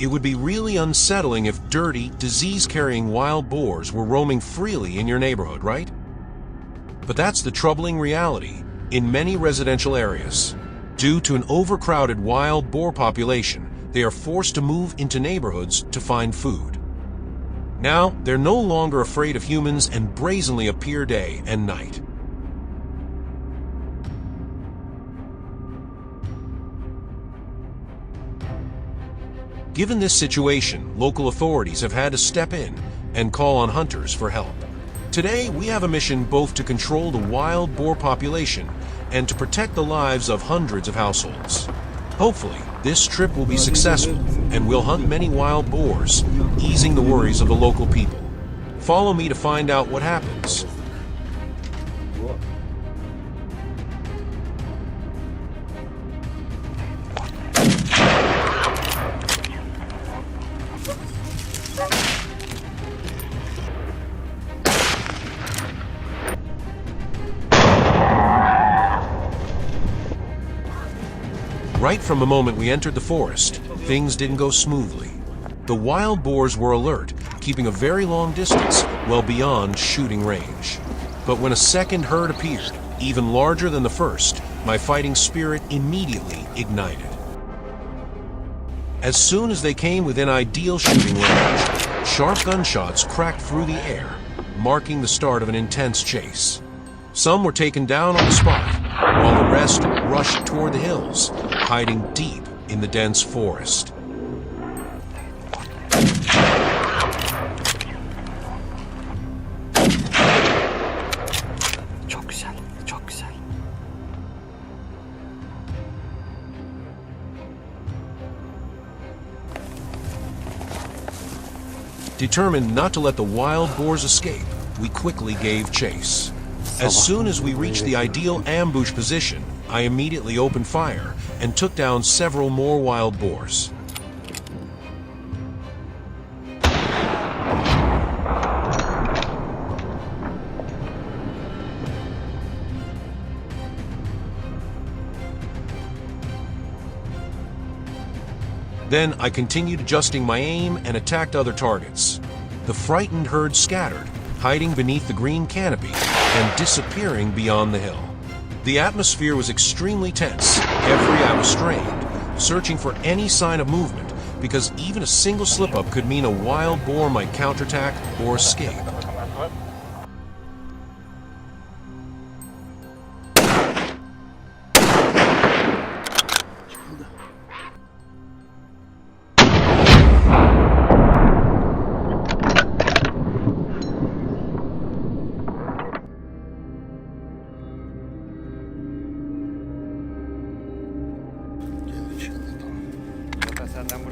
It would be really unsettling if dirty, disease-carrying wild boars were roaming freely in your neighborhood, right? But that's the troubling reality in many residential areas. Due to an overcrowded wild boar population, they are forced to move into neighborhoods to find food. Now, they're no longer afraid of humans and brazenly appear day and night. Given this situation, local authorities have had to step in and call on hunters for help. Today, we have a mission both to control the wild boar population and to protect the lives of hundreds of households. Hopefully, this trip will be successful and we'll hunt many wild boars, easing the worries of the local people. Follow me to find out what happens. Right from the moment we entered the forest, things didn't go smoothly. The wild boars were alert, keeping a very long distance, well beyond shooting range. But when a second herd appeared, even larger than the first, my fighting spirit immediately ignited. As soon as they came within ideal shooting range, sharp gunshots cracked through the air, marking the start of an intense chase. Some were taken down on the spot, while the rest rushed toward the hills, hiding deep in the dense forest. Çok güzel, çok güzel. Determined not to let the wild boars escape, we quickly gave chase. As soon as we reached the ideal ambush position, I immediately opened fire and took down several more wild boars. Then I continued adjusting my aim and attacked other targets. The frightened herd scattered, hiding beneath the green canopy and disappearing beyond the hill. The atmosphere was extremely tense. Every eye was strained, searching for any sign of movement, because even a single slip-up could mean a wild boar might counterattack or escape.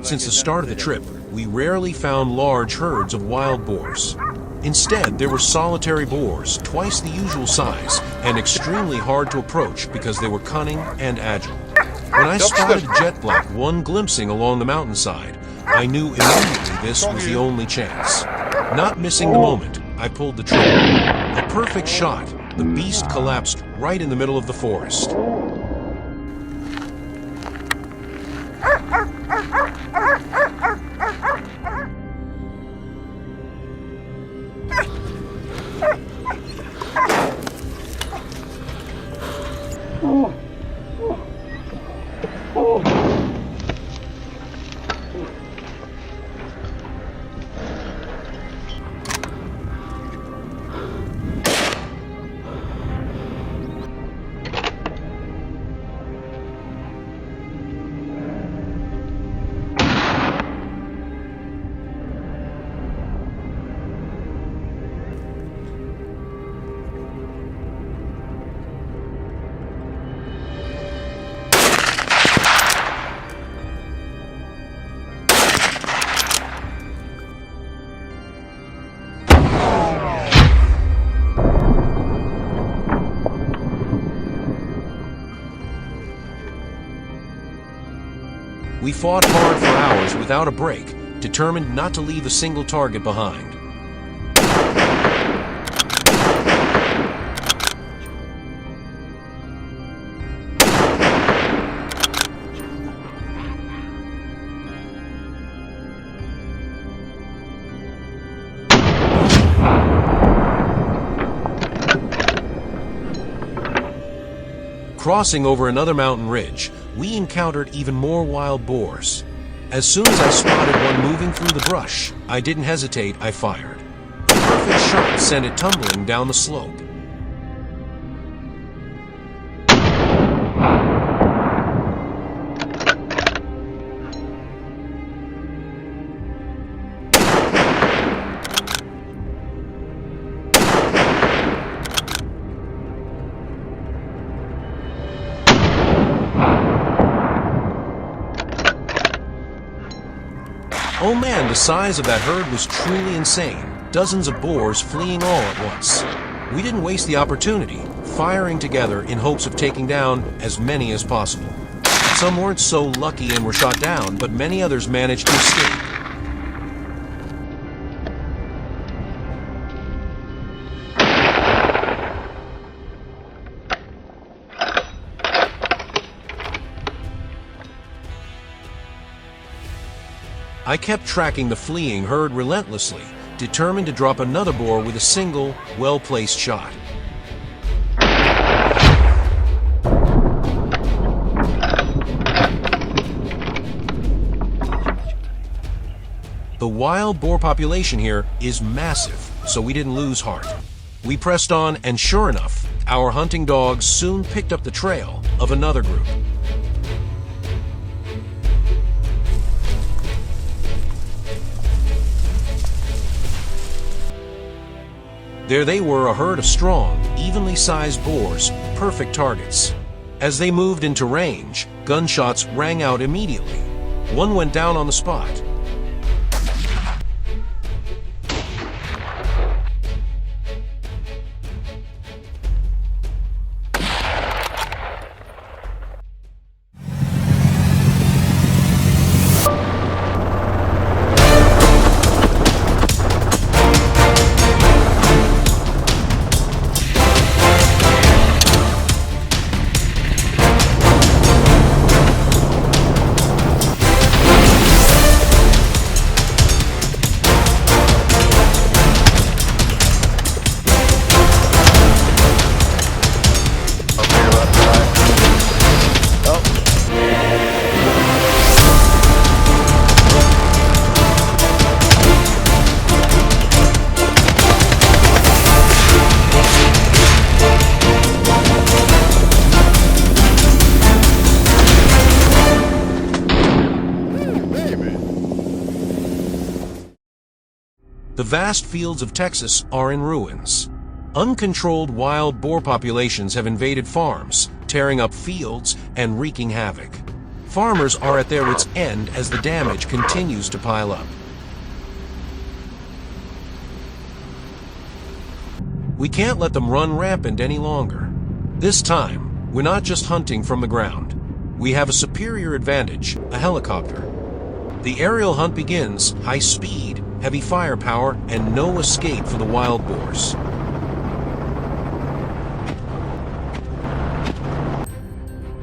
Since the start of the trip, we rarely found large herds of wild boars. Instead, there were solitary boars, twice the usual size, and extremely hard to approach because they were cunning and agile. When I spotted a jet black one glimpsing along the mountainside, I knew immediately this was the only chance. Not missing the moment, I pulled the trigger. A perfect shot, the beast collapsed right in the middle of the forest. We fought hard for hours without a break, determined not to leave a single target behind. Crossing over another mountain ridge, we encountered even more wild boars. As soon as I spotted one moving through the brush, I didn't hesitate, I fired. A perfect shot sent it tumbling down the slope. Oh man, the size of that herd was truly insane. Dozens of boars fleeing all at once. We didn't waste the opportunity, firing together in hopes of taking down as many as possible. Some weren't so lucky and were shot down, but many others managed to escape. I kept tracking the fleeing herd relentlessly, determined to drop another boar with a single, well-placed shot. The wild boar population here is massive, so we didn't lose heart. We pressed on, and sure enough, our hunting dogs soon picked up the trail of another group. There they were, a herd of strong, evenly sized boars, perfect targets. As they moved into range, gunshots rang out immediately. One went down on the spot. The vast fields of Texas are in ruins. Uncontrolled wild boar populations have invaded farms, tearing up fields and wreaking havoc. Farmers are at their wits' end as the damage continues to pile up. We can't let them run rampant any longer. This time, we're not just hunting from the ground. We have a superior advantage, a helicopter. The aerial hunt begins, high speed, heavy firepower, and no escape for the wild boars.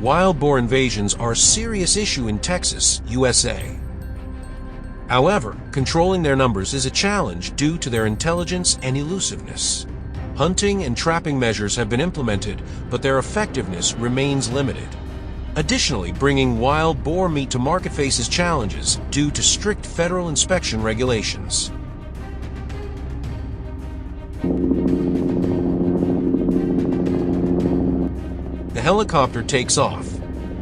Wild boar invasions are a serious issue in Texas, USA. However, controlling their numbers is a challenge due to their intelligence and elusiveness. Hunting and trapping measures have been implemented, but their effectiveness remains limited. Additionally, bringing wild boar meat to market faces challenges due to strict federal inspection regulations. The helicopter takes off.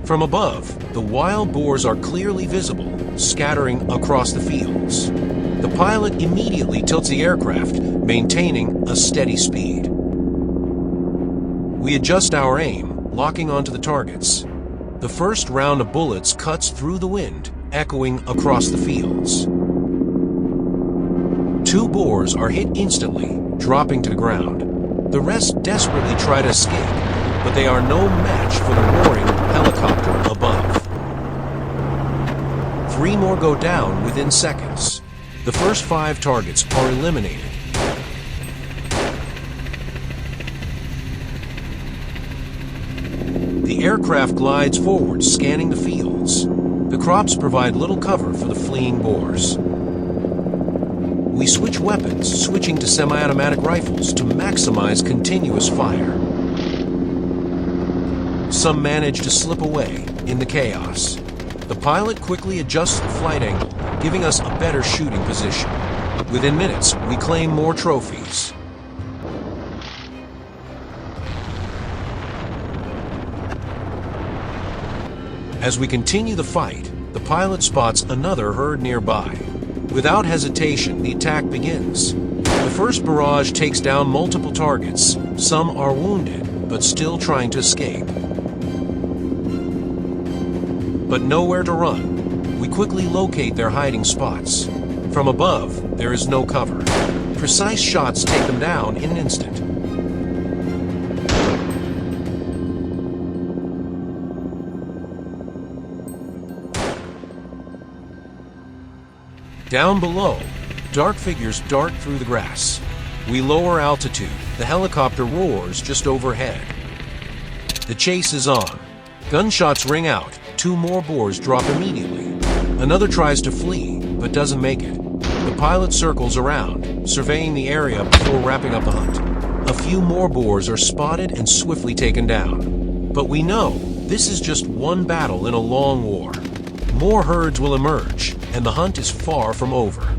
From above, the wild boars are clearly visible, scattering across the fields. The pilot immediately tilts the aircraft, maintaining a steady speed. We adjust our aim, locking onto the targets. The first round of bullets cuts through the wind, echoing across the fields. 2 boars are hit instantly, dropping to the ground. The rest desperately try to escape, but they are no match for the roaring helicopter above. 3 more go down within seconds. The first 5 targets are eliminated. The aircraft glides forward, scanning the fields. The crops provide little cover for the fleeing boars. We switch weapons, switching to semi-automatic rifles to maximize continuous fire. Some manage to slip away in the chaos. The pilot quickly adjusts the flight angle, giving us a better shooting position. Within minutes, we claim more trophies. As we continue the fight, the pilot spots another herd nearby. Without hesitation, the attack begins. The first barrage takes down multiple targets. Some are wounded, but still trying to escape. But nowhere to run. We quickly locate their hiding spots. From above, there is no cover. Precise shots take them down in an instant. Down below, dark figures dart through the grass. We lower altitude. The helicopter roars just overhead. The chase is on. Gunshots ring out. 2 more boars drop immediately. Another tries to flee, but doesn't make it. The pilot circles around, surveying the area before wrapping up the hunt. A few more boars are spotted and swiftly taken down. But we know this is just one battle in a long war. More herds will emerge, and the hunt is far from over.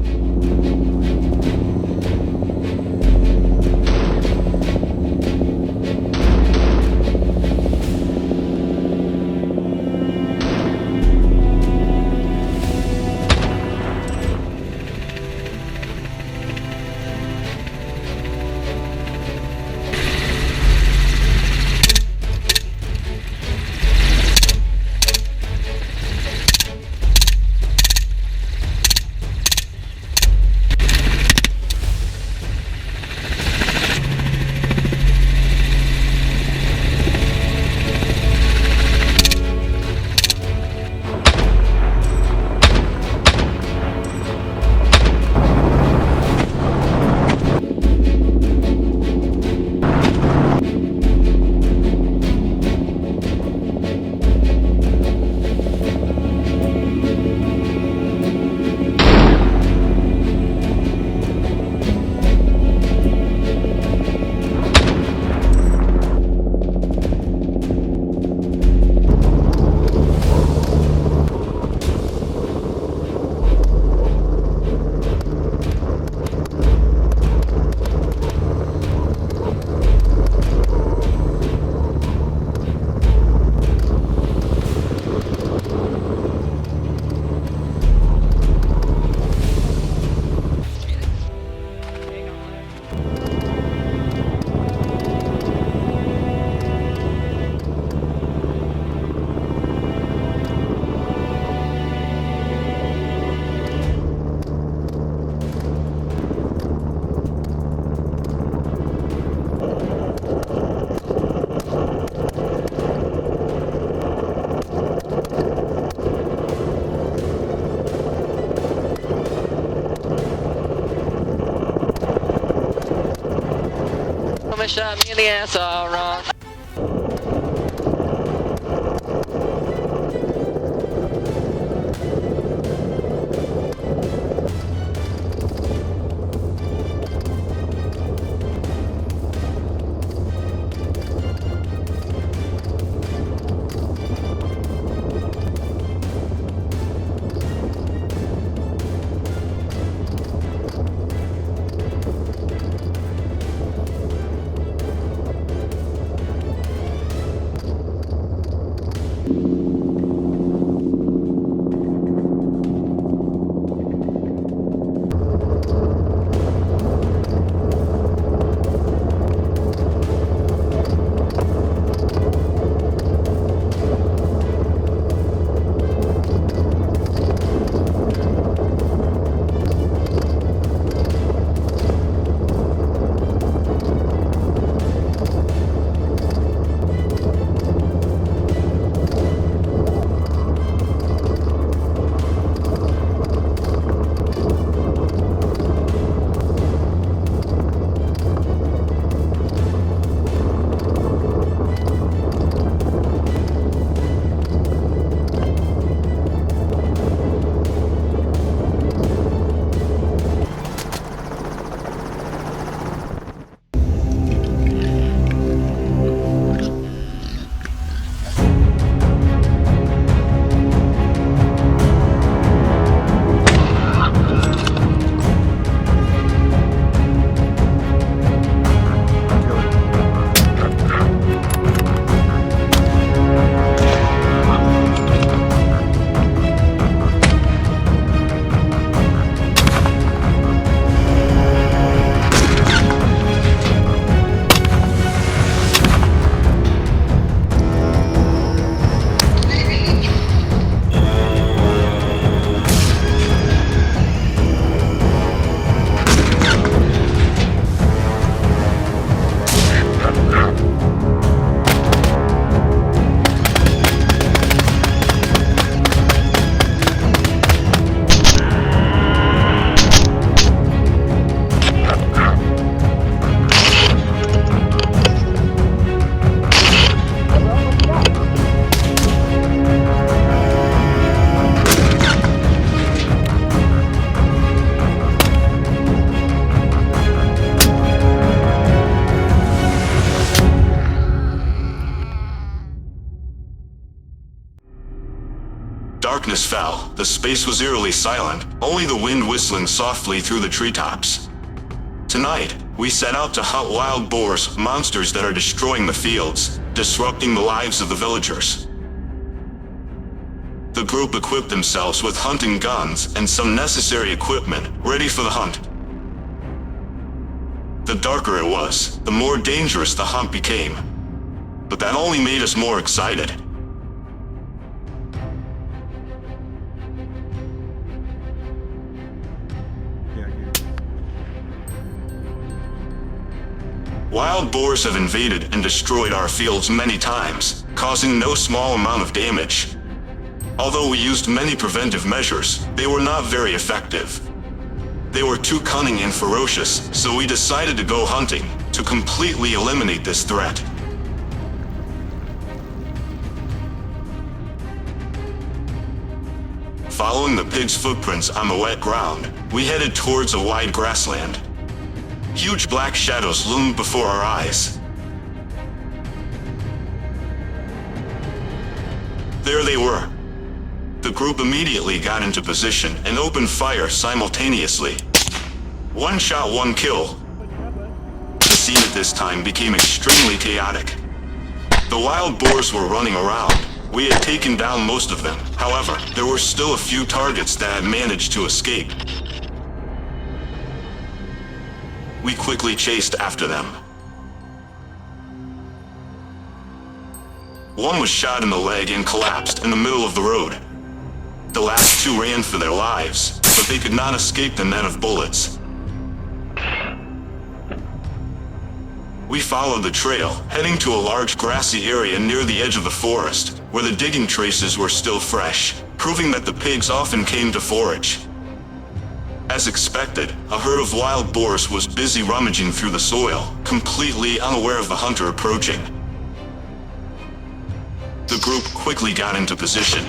Shot me in the ass all wrong. darkness fell, the space was eerily silent, only the wind whistling softly through the treetops. Tonight, we set out to hunt wild boars, monsters that are destroying the fields, disrupting the lives of the villagers. The group equipped themselves with hunting guns and some necessary equipment, ready for the hunt. The darker it was, the more dangerous the hunt became. But that only made us more excited. Wild boars have invaded and destroyed our fields many times, causing no small amount of damage. Although we used many preventive measures, they were not very effective. They were too cunning and ferocious, so we decided to go hunting, to completely eliminate this threat. Following the pigs' footprints on the wet ground, we headed towards a wide grassland. Huge black shadows loomed before our eyes. There they were. The group immediately got into position and opened fire simultaneously. One shot, one kill. The scene at this time became extremely chaotic. The wild boars were running around. We had taken down most of them. However, there were still a few targets that had managed to escape. We quickly chased after them. One was shot in the leg and collapsed in the middle of the road. The last two ran for their lives, but they could not escape the net of bullets. We followed the trail, heading to a large grassy area near the edge of the forest, where the digging traces were still fresh, proving that the pigs often came to forage. As expected, a herd of wild boars was busy rummaging through the soil, completely unaware of the hunter approaching. The group quickly got into position.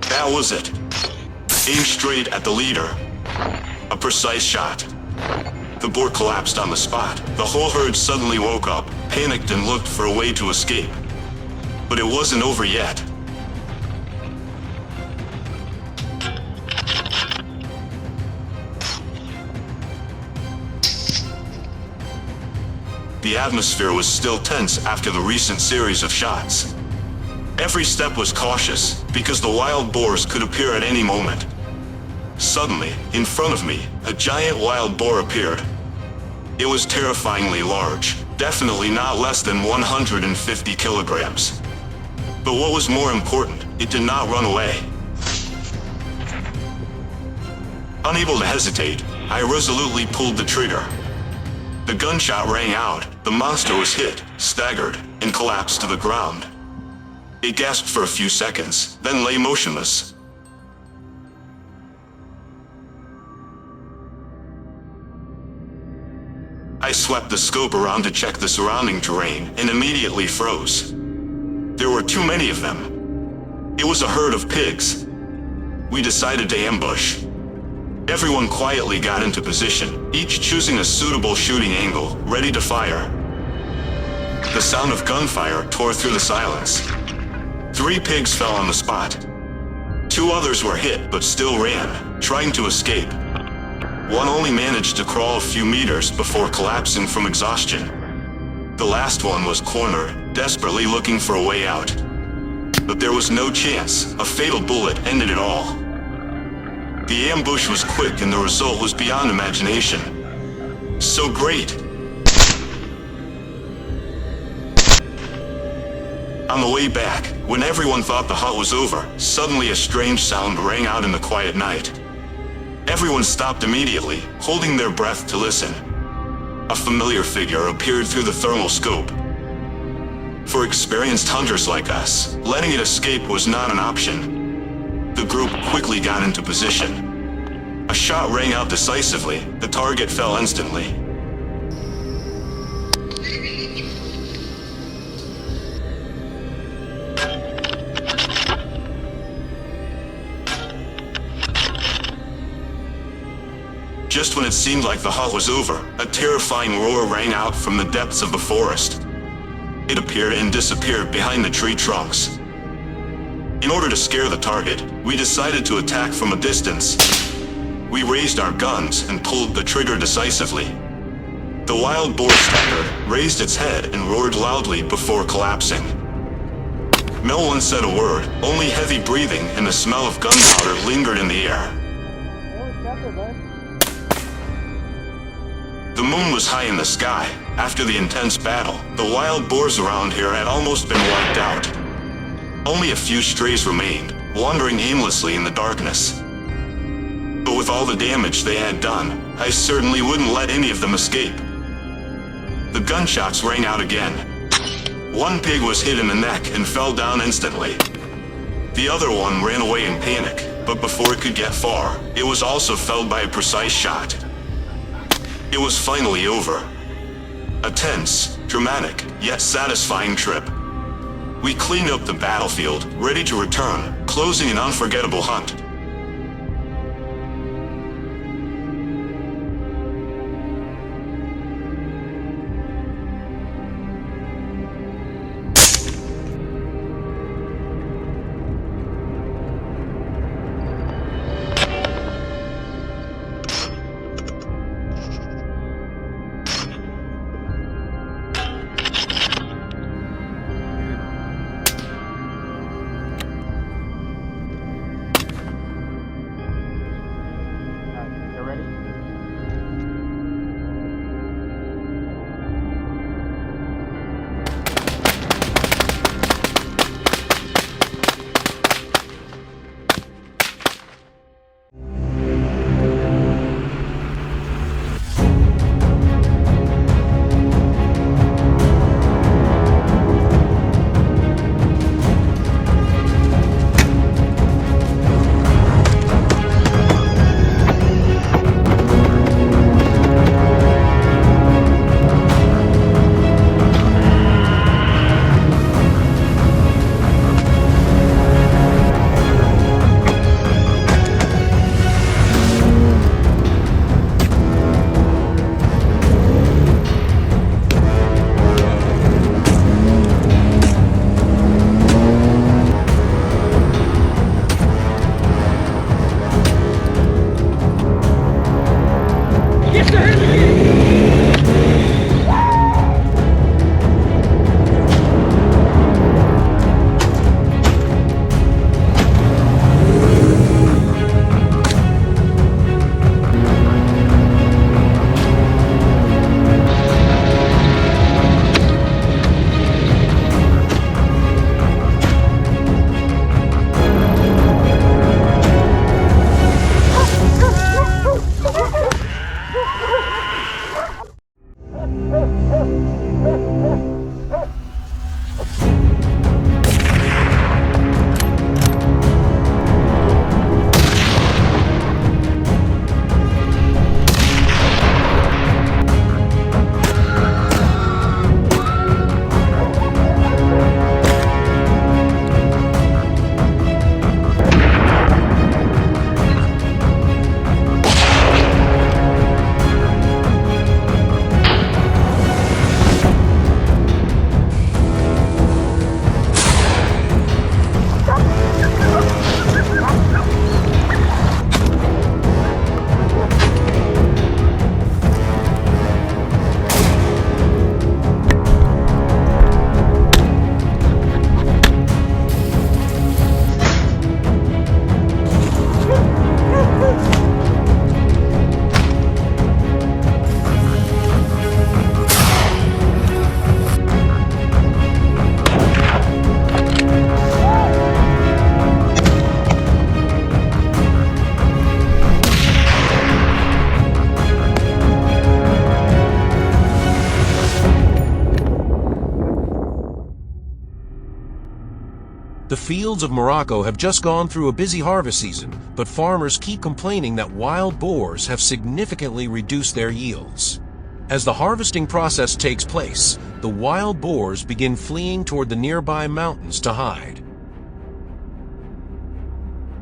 That was it. Aim straight at the leader. A precise shot. The boar collapsed on the spot. The whole herd suddenly woke up, panicked and looked for a way to escape. But it wasn't over yet. The atmosphere was still tense after the recent series of shots. Every step was cautious, because the wild boars could appear at any moment. Suddenly, in front of me, a giant wild boar appeared. It was terrifyingly large, definitely not less than 150 kilograms. But what was more important, it did not run away. Unable to hesitate, I resolutely pulled the trigger. The gunshot rang out, the monster was hit, staggered, and collapsed to the ground. It gasped for a few seconds, then lay motionless. I swept the scope around to check the surrounding terrain and immediately froze. There were too many of them. It was a herd of pigs. We decided to ambush. Everyone quietly got into position, each choosing a suitable shooting angle, ready to fire. The sound of gunfire tore through the silence. 3 pigs fell on the spot. 2 others were hit but still ran, trying to escape. One only managed to crawl a few meters before collapsing from exhaustion. The last one was cornered, desperately looking for a way out. But there was no chance. A fatal bullet ended it all. The ambush was quick and the result was beyond imagination. So great. On the way back, when everyone thought the hunt was over, suddenly a strange sound rang out in the quiet night. Everyone stopped immediately, holding their breath to listen. A familiar figure appeared through the thermal scope. For experienced hunters like us, letting it escape was not an option. The group quickly got into position. A shot rang out decisively. The target fell instantly. Just when it seemed like the hunt was over, a terrifying roar rang out from the depths of the forest. It appeared and disappeared behind the tree trunks. In order to scare the target, we decided to attack from a distance. We raised our guns and pulled the trigger decisively. The wild boar staggered, raised its head, and roared loudly before collapsing. No one said a word, only heavy breathing and the smell of gunpowder lingered in the air. The moon was high in the sky. After the intense battle, the wild boars around here had almost been wiped out. Only a few strays remained, wandering aimlessly in the darkness. But with all the damage they had done, I certainly wouldn't let any of them escape. The gunshots rang out again. One pig was hit in the neck and fell down instantly. The other one ran away in panic, but before it could get far, it was also felled by a precise shot. It was finally over. A tense, dramatic, yet satisfying trip. We cleaned up the battlefield, ready to return, closing an unforgettable hunt. The fields of Morocco have just gone through a busy harvest season, but farmers keep complaining that wild boars have significantly reduced their yields. As the harvesting process takes place, the wild boars begin fleeing toward the nearby mountains to hide.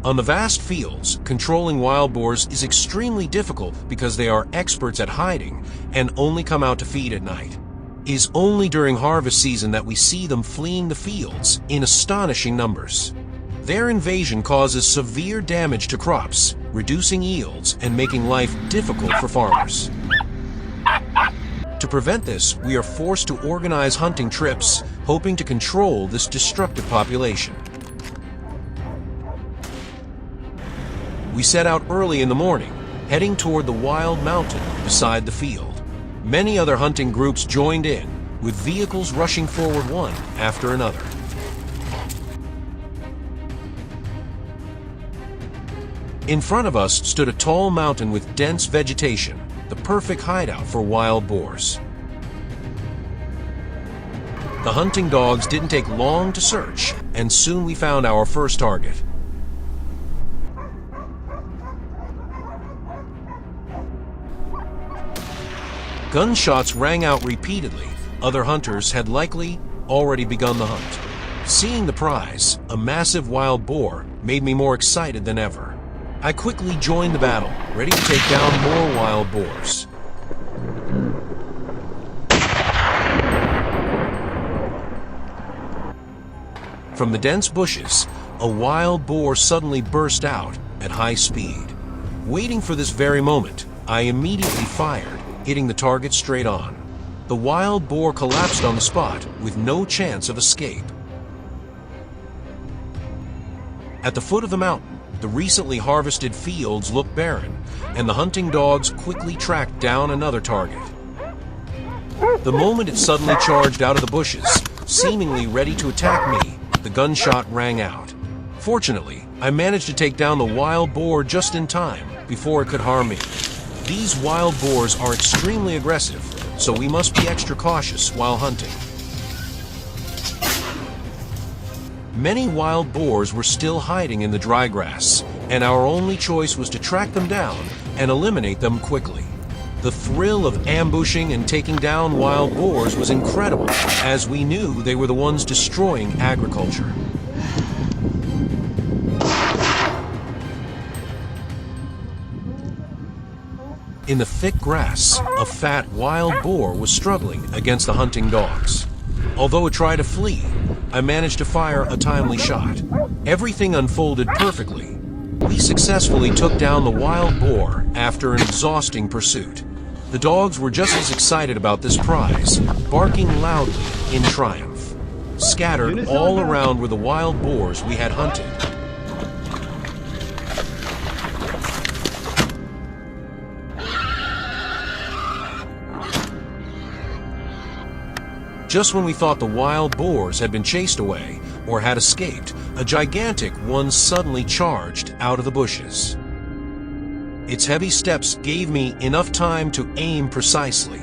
On the vast fields, controlling wild boars is extremely difficult because they are experts at hiding and only come out to feed at night. It is only during harvest season that we see them fleeing the fields in astonishing numbers. Their invasion causes severe damage to crops, reducing yields and making life difficult for farmers. To prevent this, we are forced to organize hunting trips, hoping to control this destructive population. We set out early in the morning, heading toward the wild mountain beside the field. Many other hunting groups joined in, with vehicles rushing forward one after another. In front of us stood a tall mountain with dense vegetation, the perfect hideout for wild boars. The hunting dogs didn't take long to search, and soon we found our first target. Gunshots rang out repeatedly. Other hunters had likely already begun the hunt. Seeing the prize, a massive wild boar, made me more excited than ever. I quickly joined the battle, ready to take down more wild boars. From the dense bushes, a wild boar suddenly burst out at high speed. Waiting for this very moment, I immediately fired, hitting the target straight on. The wild boar collapsed on the spot with no chance of escape. At the foot of the mountain, the recently harvested fields looked barren, and the hunting dogs quickly tracked down another target. The moment it suddenly charged out of the bushes, seemingly ready to attack me, the gunshot rang out. Fortunately, I managed to take down the wild boar just in time before it could harm me. These wild boars are extremely aggressive, so we must be extra cautious while hunting. Many wild boars were still hiding in the dry grass, and our only choice was to track them down and eliminate them quickly. The thrill of ambushing and taking down wild boars was incredible, as we knew they were the ones destroying agriculture. In the thick grass, a fat wild boar was struggling against the hunting dogs. Although it tried to flee, I managed to fire a timely shot. Everything unfolded perfectly. We successfully took down the wild boar after an exhausting pursuit. The dogs were just as excited about this prize, barking loudly in triumph. Scattered all around were the wild boars we had hunted. Just when we thought the wild boars had been chased away or had escaped, a gigantic one suddenly charged out of the bushes. Its heavy steps gave me enough time to aim precisely.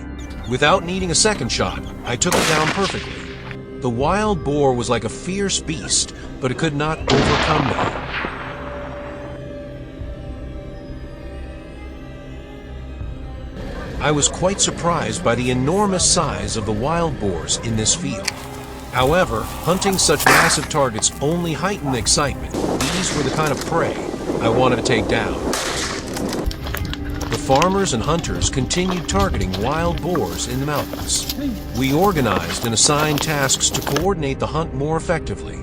Without needing a second shot, I took it down perfectly. The wild boar was like a fierce beast, but it could not overcome me. I was quite surprised by the enormous size of the wild boars in this field. However, hunting such massive targets only heightened the excitement. These were the kind of prey I wanted to take down. The farmers and hunters continued targeting wild boars in the mountains. We organized and assigned tasks to coordinate the hunt more effectively.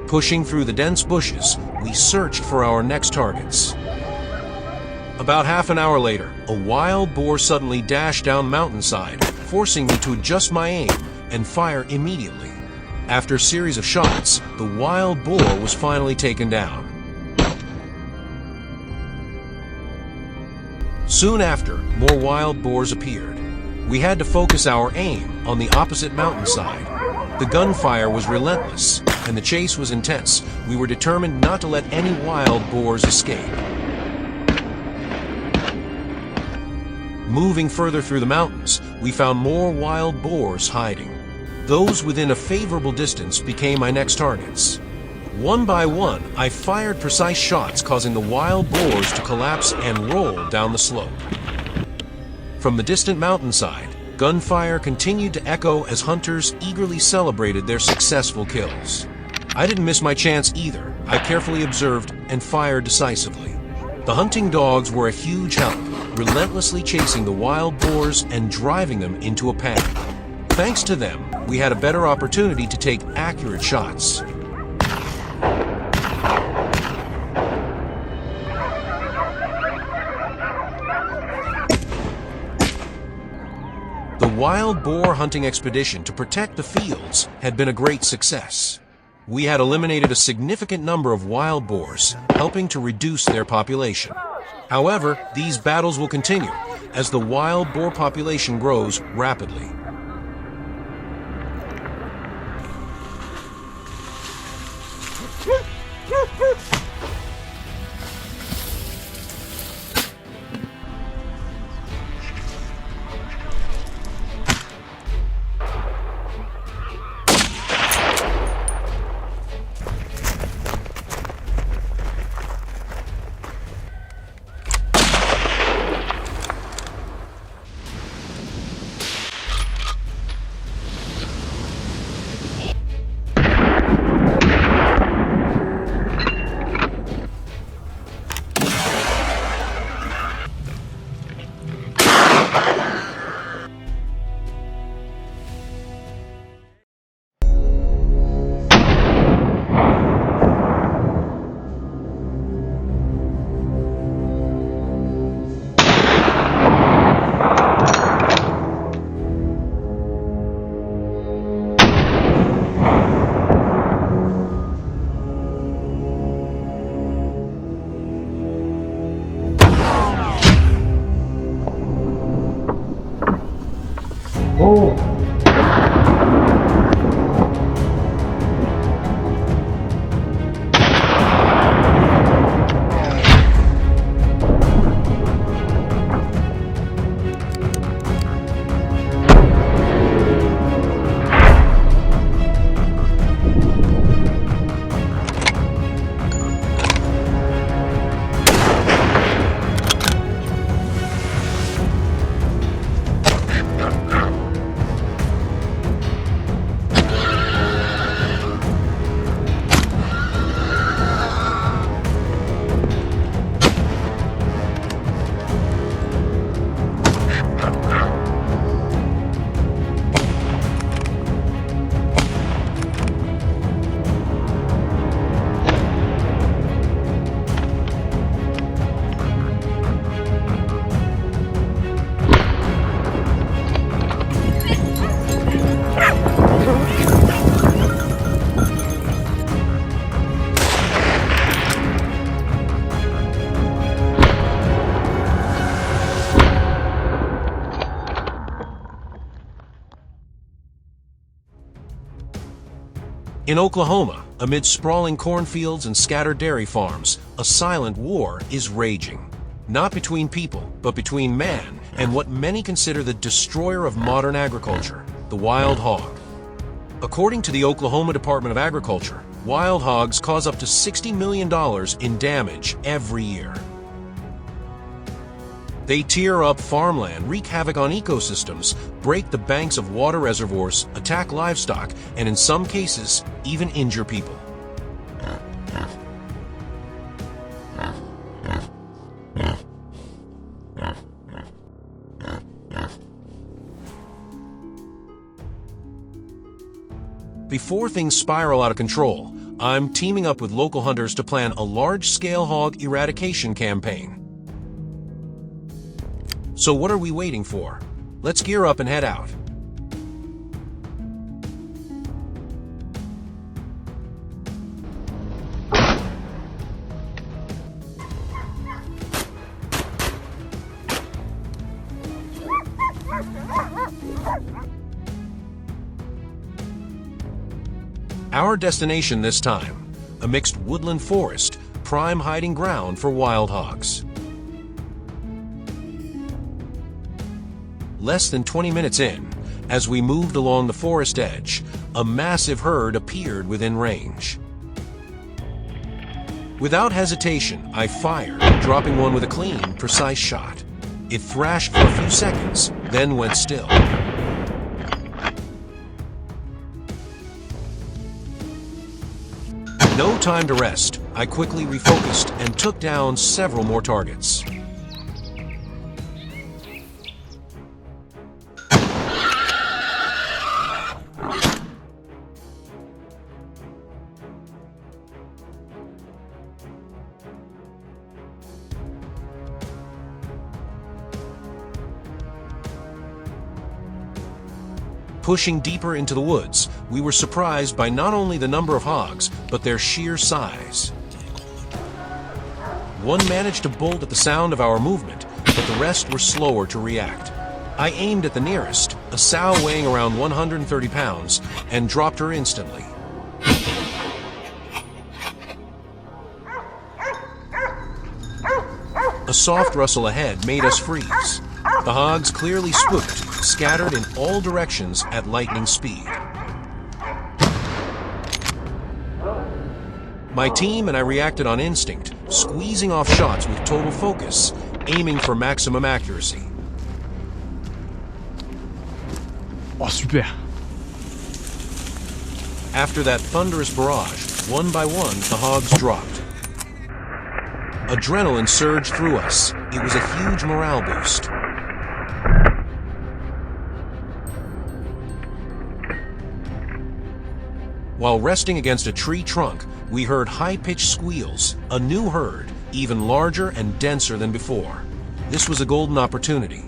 Pushing through the dense bushes, we searched for our next targets. About half an hour later, a wild boar suddenly dashed down the mountainside, forcing me to adjust my aim and fire immediately. After a series of shots, the wild boar was finally taken down. Soon after, more wild boars appeared. We had to focus our aim on the opposite mountainside. The gunfire was relentless, and the chase was intense. We were determined not to let any wild boars escape. Moving further through the mountains, we found more wild boars hiding. Those within a favorable distance became my next targets. One by one, I fired precise shots, causing the wild boars to collapse and roll down the slope. From the distant mountainside, gunfire continued to echo as hunters eagerly celebrated their successful kills. I didn't miss my chance either. I carefully observed and fired decisively. The hunting dogs were a huge help, relentlessly chasing the wild boars and driving them into a panic. Thanks to them, we had a better opportunity to take accurate shots. wild boar hunting expedition to protect the fields had been a great success. We had eliminated a significant number of wild boars, helping to reduce their population. However, these battles will continue as the wild boar population grows rapidly. In Oklahoma, amid sprawling cornfields and scattered dairy farms, a silent war is raging. Not between people, but between man and what many consider the destroyer of modern agriculture, the wild hog. According to the Oklahoma Department of Agriculture, wild hogs cause up to $60 million in damage every year. They tear up farmland, wreak havoc on ecosystems, break the banks of water reservoirs, attack livestock, and in some cases, even injure people. Before things spiral out of control, I'm teaming up with local hunters to plan a large-scale hog eradication campaign. So what are we waiting for? Let's gear up and head out. Our destination this time, a mixed woodland forest, prime hiding ground for wild hogs. Less than 20 minutes in, as we moved along the forest edge, a massive herd appeared within range. Without hesitation, I fired, dropping one with a clean, precise shot. It thrashed for a few seconds, then went still. No time to rest. I quickly refocused and took down several more targets. Pushing deeper into the woods, we were surprised by not only the number of hogs, but their sheer size. One managed to bolt at the sound of our movement, but the rest were slower to react. I aimed at the nearest, a sow weighing around 130 pounds, and dropped her instantly. A soft rustle ahead made us freeze. The hogs, clearly spooked, scattered in all directions at lightning speed. My team and I reacted on instinct, squeezing off shots with total focus, aiming for maximum accuracy. Oh, super. After that thunderous barrage, one by one, the hogs dropped. Adrenaline surged through us. It was a huge morale boost. While resting against a tree trunk, we heard high-pitched squeals, a new herd, even larger and denser than before. This was a golden opportunity.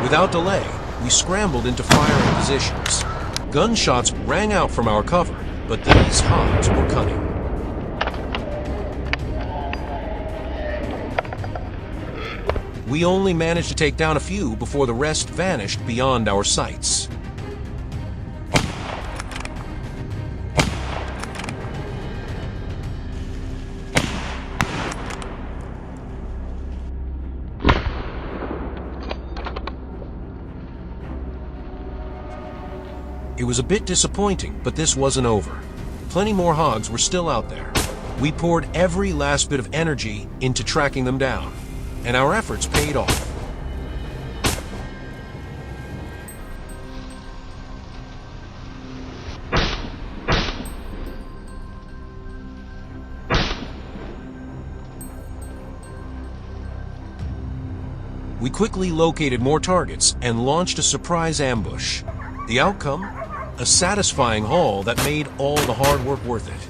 Without delay, we scrambled into firing positions. Gunshots rang out from our cover, but these hogs were cunning. We only managed to take down a few before the rest vanished beyond our sights. It was a bit disappointing, but this wasn't over. Plenty more hogs were still out there. We poured every last bit of energy into tracking them down, and our efforts paid off. We quickly located more targets and launched a surprise ambush. The outcome? A satisfying haul that made all the hard work worth it.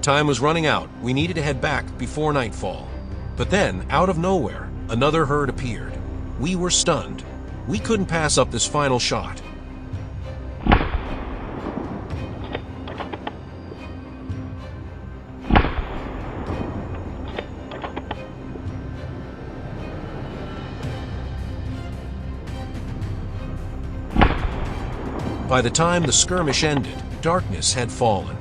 Time was running out. We needed to head back before nightfall. But then, out of nowhere, another herd appeared. We were stunned. We couldn't pass up this final shot. By the time the skirmish ended, darkness had fallen.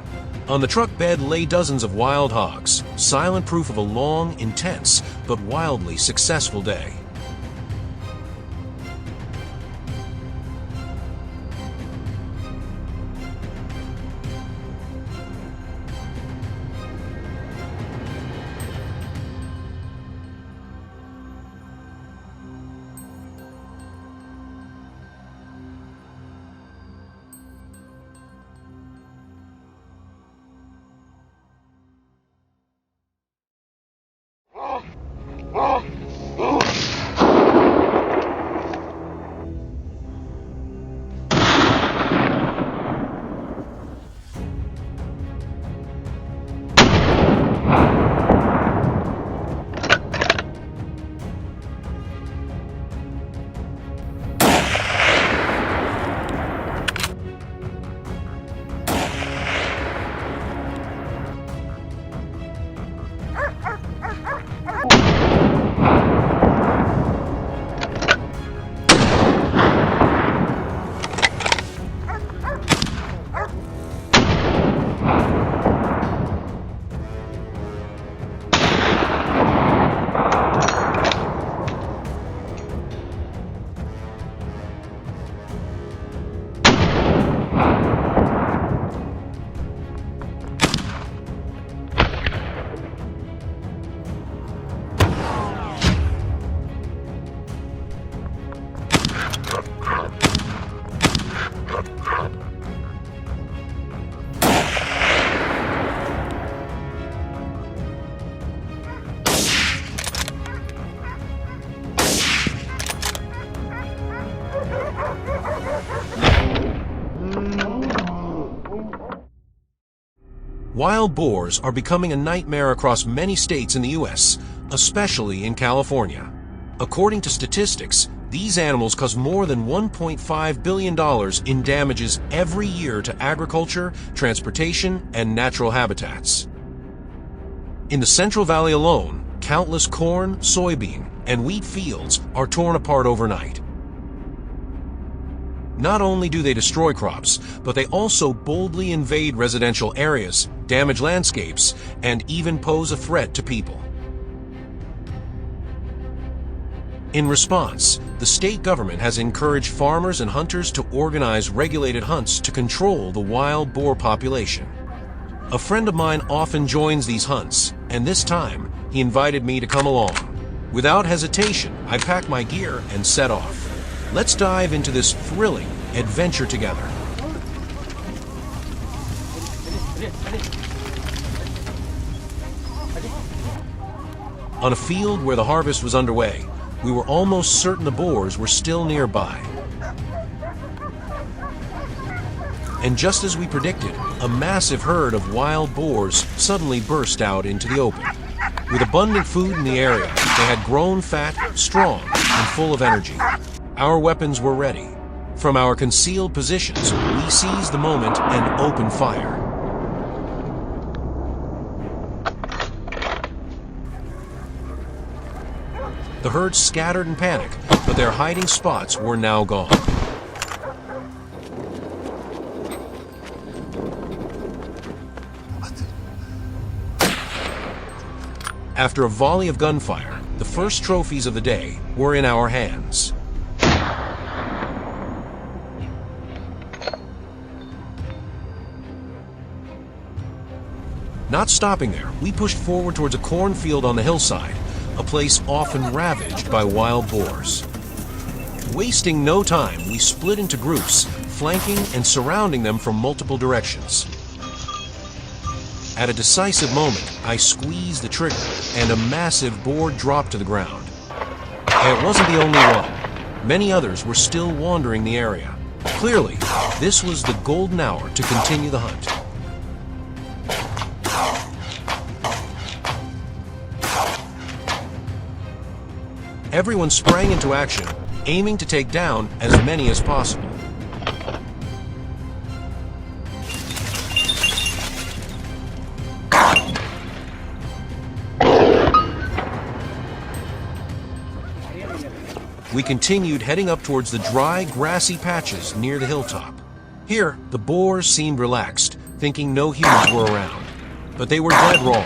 On the truck bed lay dozens of wild hogs, silent proof of a long, intense, but wildly successful day. Wild boars are becoming a nightmare across many states in the U.S., especially in California. According to statistics, these animals cause more than $1.5 billion in damages every year to agriculture, transportation, and natural habitats. In the Central Valley alone, countless corn, soybean, and wheat fields are torn apart overnight. Not only do they destroy crops, but they also boldly invade residential areas, damage landscapes, and even pose a threat to people. In response, the state government has encouraged farmers and hunters to organize regulated hunts to control the wild boar population. A friend of mine often joins these hunts, and this time, he invited me to come along. Without hesitation, I packed my gear and set off. Let's dive into this thrilling adventure together. On a field where the harvest was underway, we were almost certain the boars were still nearby. And just as we predicted, a massive herd of wild boars suddenly burst out into the open. With abundant food in the area, they had grown fat, strong, and full of energy. Our weapons were ready. From our concealed positions, we seized the moment and opened fire. The herd scattered in panic, but their hiding spots were now gone. After a volley of gunfire, the first trophies of the day were in our hands. Not stopping there, we pushed forward towards a cornfield on the hillside, a place often ravaged by wild boars. Wasting no time, we split into groups, flanking and surrounding them from multiple directions. At a decisive moment, I squeezed the trigger, and a massive boar dropped to the ground. And it wasn't the only one. Many others were still wandering the area. Clearly, this was the golden hour to continue the hunt. Everyone sprang into action, aiming to take down as many as possible. We continued heading up towards the dry, grassy patches near the hilltop. Here, the boars seemed relaxed, thinking no humans were around. But they were dead wrong.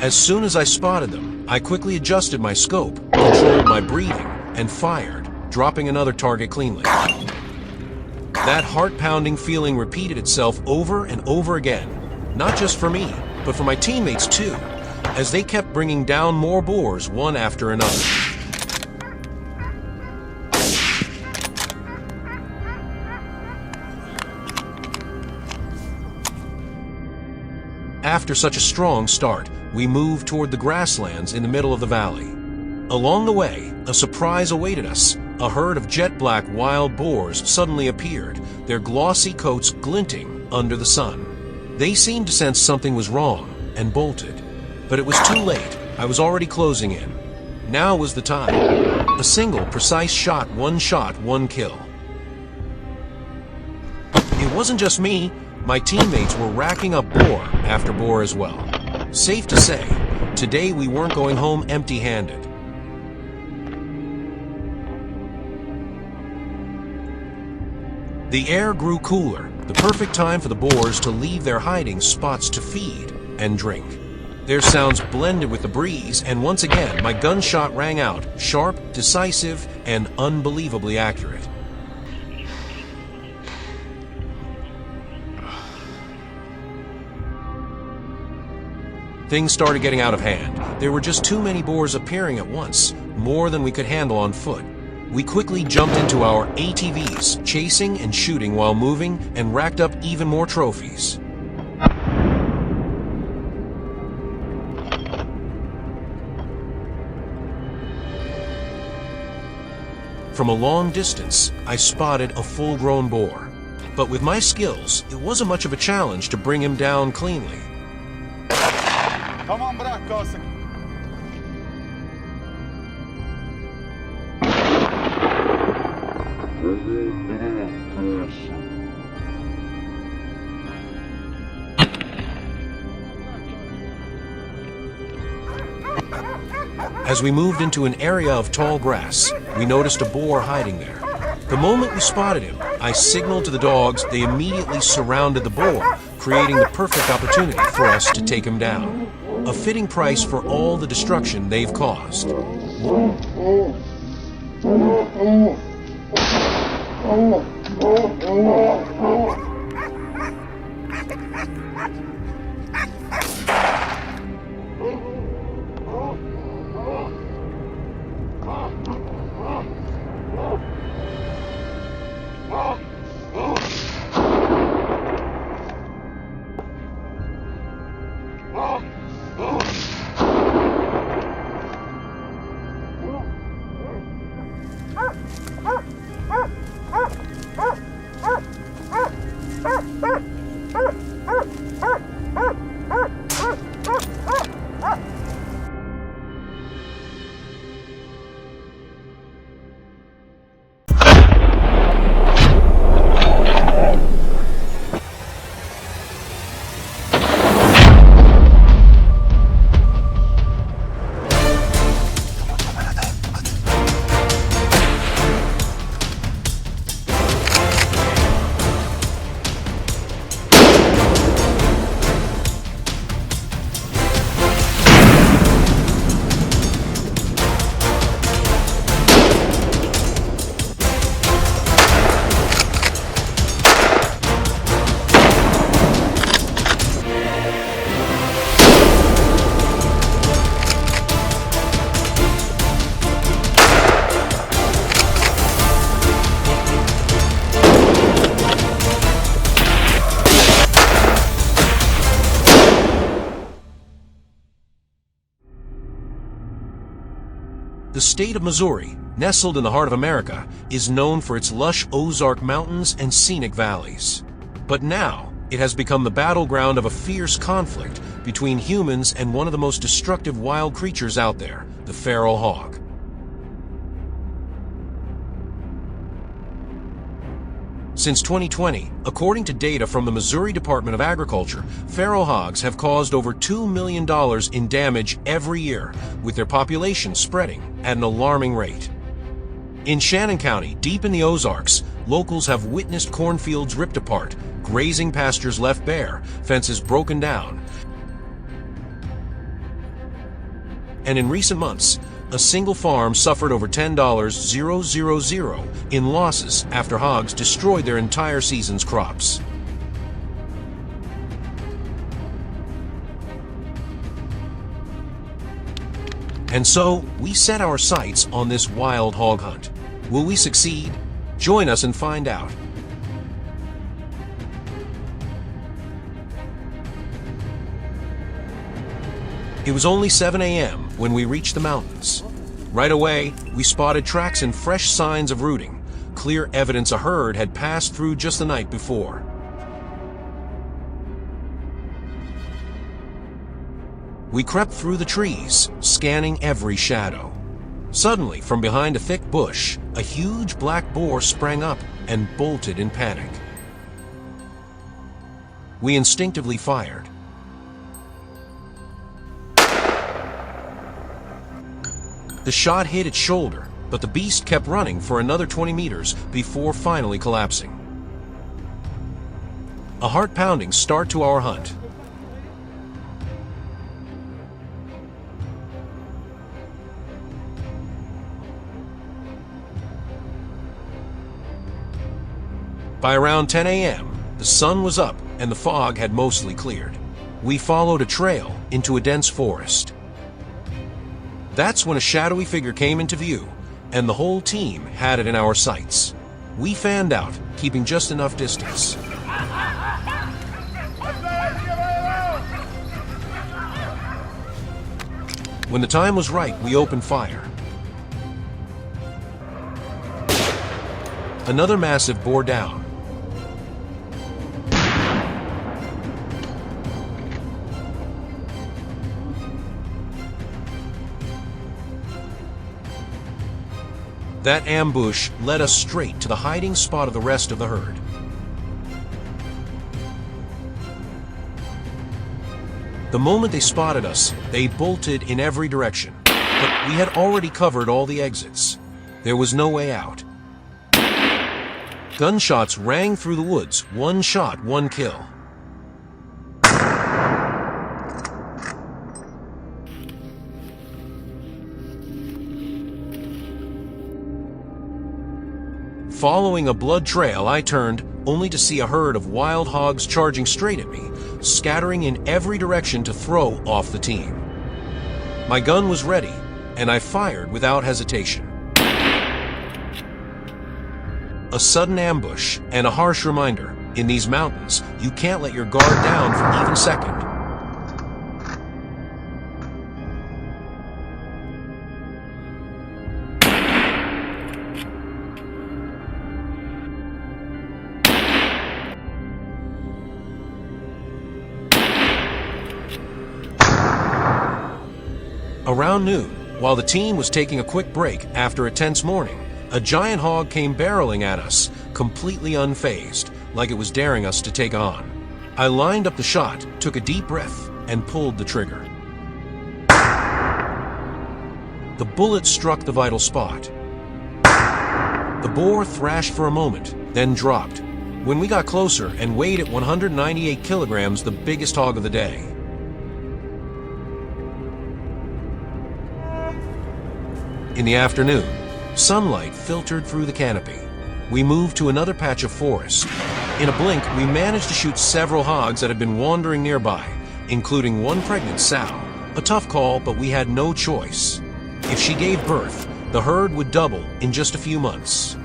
As soon as I spotted them, I quickly adjusted my scope, controlled my breathing, and fired, dropping another target cleanly. That heart-pounding feeling repeated itself over and over again, not just for me, but for my teammates too, as they kept bringing down more boars one after another. After such a strong start, we moved toward the grasslands in the middle of the valley. Along the way, a surprise awaited us. A herd of jet-black wild boars suddenly appeared, their glossy coats glinting under the sun. They seemed to sense something was wrong and bolted. But it was too late. I was already closing in. Now was the time. A single, precise shot, one kill. It wasn't just me. My teammates were racking up boar after boar as well. Safe to say, today we weren't going home empty-handed. The air grew cooler, the perfect time for the boars to leave their hiding spots to feed and drink. Their sounds blended with the breeze, and once again my gunshot rang out, sharp, decisive, and unbelievably accurate. Things started getting out of hand. There were just too many boars appearing at once, more than we could handle on foot. We quickly jumped into our ATVs, chasing and shooting while moving, and racked up even more trophies. From a long distance, I spotted a full-grown boar. But with my skills, it wasn't much of a challenge to bring him down cleanly. Tamam bırak kalsın. As we moved into an area of tall grass, we noticed a boar hiding there. The moment we spotted him, I signaled to the dogs. They immediately surrounded the boar, creating the perfect opportunity for us to take him down. A fitting price for all the destruction they've caused. The state of Missouri, nestled in the heart of America, is known for its lush Ozark mountains and scenic valleys. But now, it has become the battleground of a fierce conflict between humans and one of the most destructive wild creatures out there, the feral hog. Since 2020, according to data from the Missouri Department of Agriculture, feral hogs have caused over $2 million in damage every year, with their population spreading at an alarming rate. In Shannon County, deep in the Ozarks, locals have witnessed cornfields ripped apart, grazing pastures left bare, fences broken down. And in recent months, a single farm suffered over $10,000 in losses after hogs destroyed their entire season's crops. And so, we set our sights on this wild hog hunt. Will we succeed? Join us and find out. It was only 7 a.m. when we reached the mountains. Right away, we spotted tracks and fresh signs of rooting, clear evidence a herd had passed through just the night before. We crept through the trees, scanning every shadow. Suddenly, from behind a thick bush, a huge black boar sprang up and bolted in panic. We instinctively fired. The shot hit its shoulder, but the beast kept running for another 20 meters before finally collapsing. A heart-pounding start to our hunt. By around 10 a.m., the sun was up and the fog had mostly cleared. We followed a trail into a dense forest. That's when a shadowy figure came into view, and the whole team had it in our sights. We fanned out, keeping just enough distance. When the time was right, we opened fire. Another massive bore down. That ambush led us straight to the hiding spot of the rest of the herd. The moment they spotted us, they bolted in every direction. But we had already covered all the exits. There was no way out. Gunshots rang through the woods. One shot, one kill. Following a blood trail, I turned, only to see a herd of wild hogs charging straight at me, scattering in every direction to throw off the team. My gun was ready, and I fired without hesitation. A sudden ambush and a harsh reminder, in these mountains, you can't let your guard down for even a second. Around noon, while the team was taking a quick break after a tense morning, a giant hog came barreling at us, completely unfazed, like it was daring us to take on. I lined up the shot, took a deep breath, and pulled the trigger. The bullet struck the vital spot. The boar thrashed for a moment, then dropped. When we got closer and weighed at 198 kilograms, the biggest hog of the day. In the afternoon, sunlight filtered through the canopy. We moved to another patch of forest. In a blink, we managed to shoot several hogs that had been wandering nearby, including one pregnant sow. A tough call, but we had no choice. If she gave birth, the herd would double in just a few months.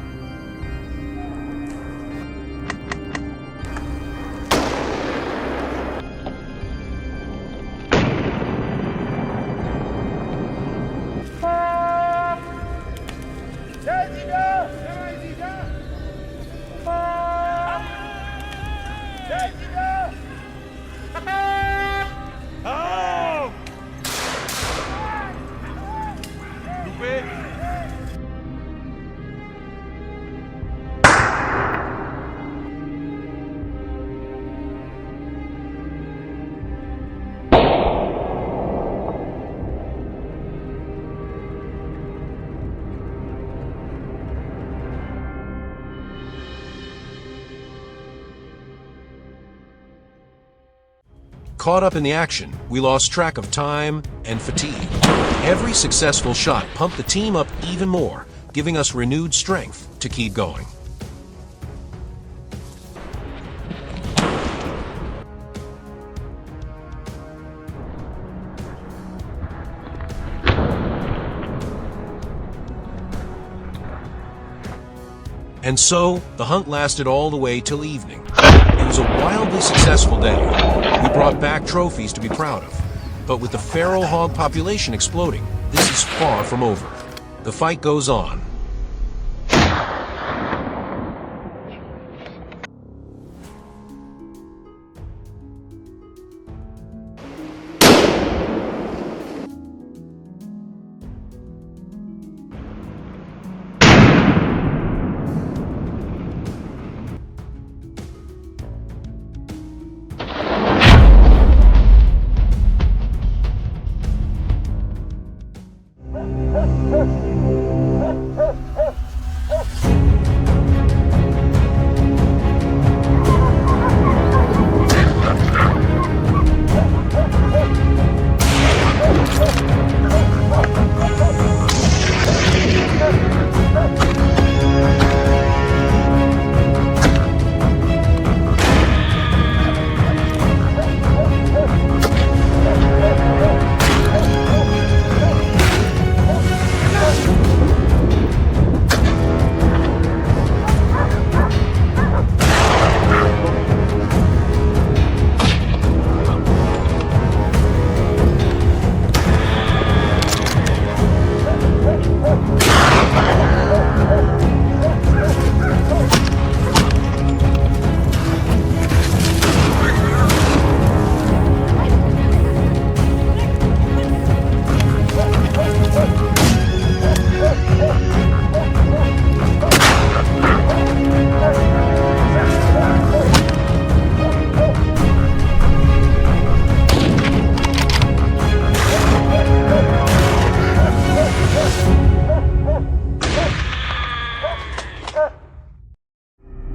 Caught up in the action, we lost track of time and fatigue. Every successful shot pumped the team up even more, giving us renewed strength to keep going. And so, the hunt lasted all the way till evening. It was a wildly successful day. We brought back trophies to be proud of. But with the feral hog population exploding, this is far from over. The fight goes on.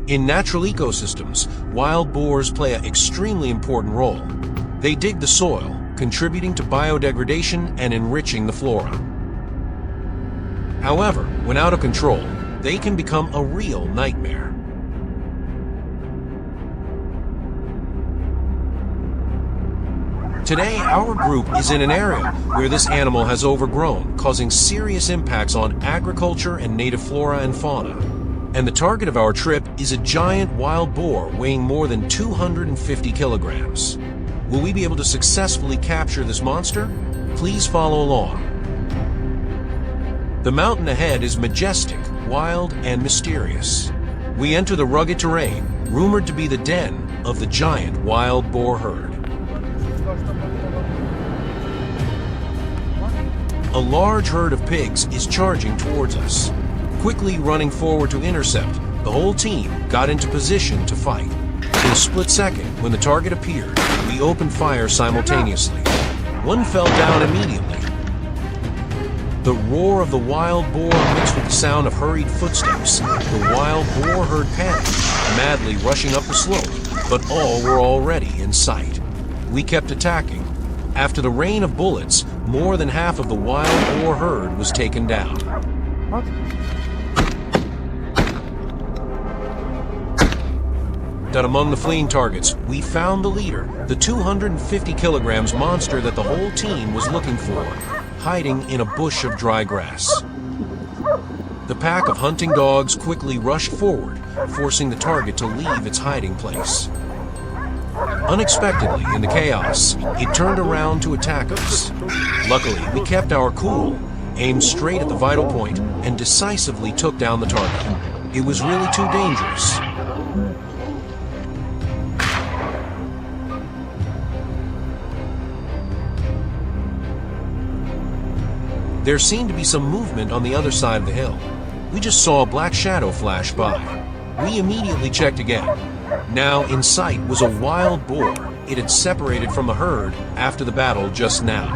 In natural ecosystems, wild boars play an extremely important role. They dig the soil, contributing to biodegradation and enriching the flora. However, when out of control, they can become a real nightmare. Today, our group is in an area where this animal has overgrown, causing serious impacts on agriculture and native flora and fauna. And the target of our trip is a giant wild boar weighing more than 250 kilograms. Will we be able to successfully capture this monster? Please follow along. The mountain ahead is majestic, wild, and mysterious. We enter the rugged terrain, rumored to be the den of the giant wild boar herd. A large herd of pigs is charging towards us. Quickly running forward to intercept, the whole team got into position to fight. In a split second, when the target appeared, we opened fire simultaneously. One fell down immediately. The roar of the wild boar mixed with the sound of hurried footsteps. The wild boar herd panicked, madly rushing up the slope, but all were already in sight. We kept attacking. After the rain of bullets, more than half of the wild boar herd was taken down. That among the fleeing targets, we found the leader, the 250 kilograms monster that the whole team was looking for, hiding in a bush of dry grass. The pack of hunting dogs quickly rushed forward, forcing the target to leave its hiding place. Unexpectedly, in the chaos, it turned around to attack us. Luckily, we kept our cool, aimed straight at the vital point, and decisively took down the target. It was really too dangerous. There seemed to be some movement on the other side of the hill. We just saw a black shadow flash by. We immediately checked again. Now in sight was a wild boar. It had separated from the herd after the battle just now.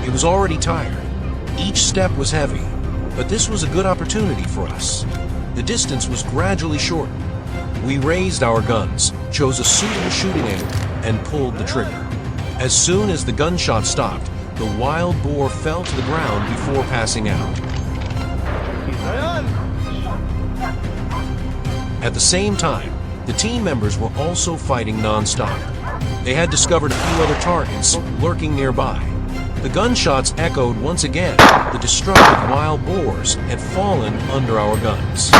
It was already tired. Each step was heavy, but this was a good opportunity for us. The distance was gradually shortened. We raised our guns, chose a suitable shooting angle, and pulled the trigger. As soon as the gunshot stopped, the wild boar fell to the ground before passing out. At the same time, the team members were also fighting non-stop. They had discovered a few other targets lurking nearby. The gunshots echoed once again. The destructive wild boars had fallen under our guns.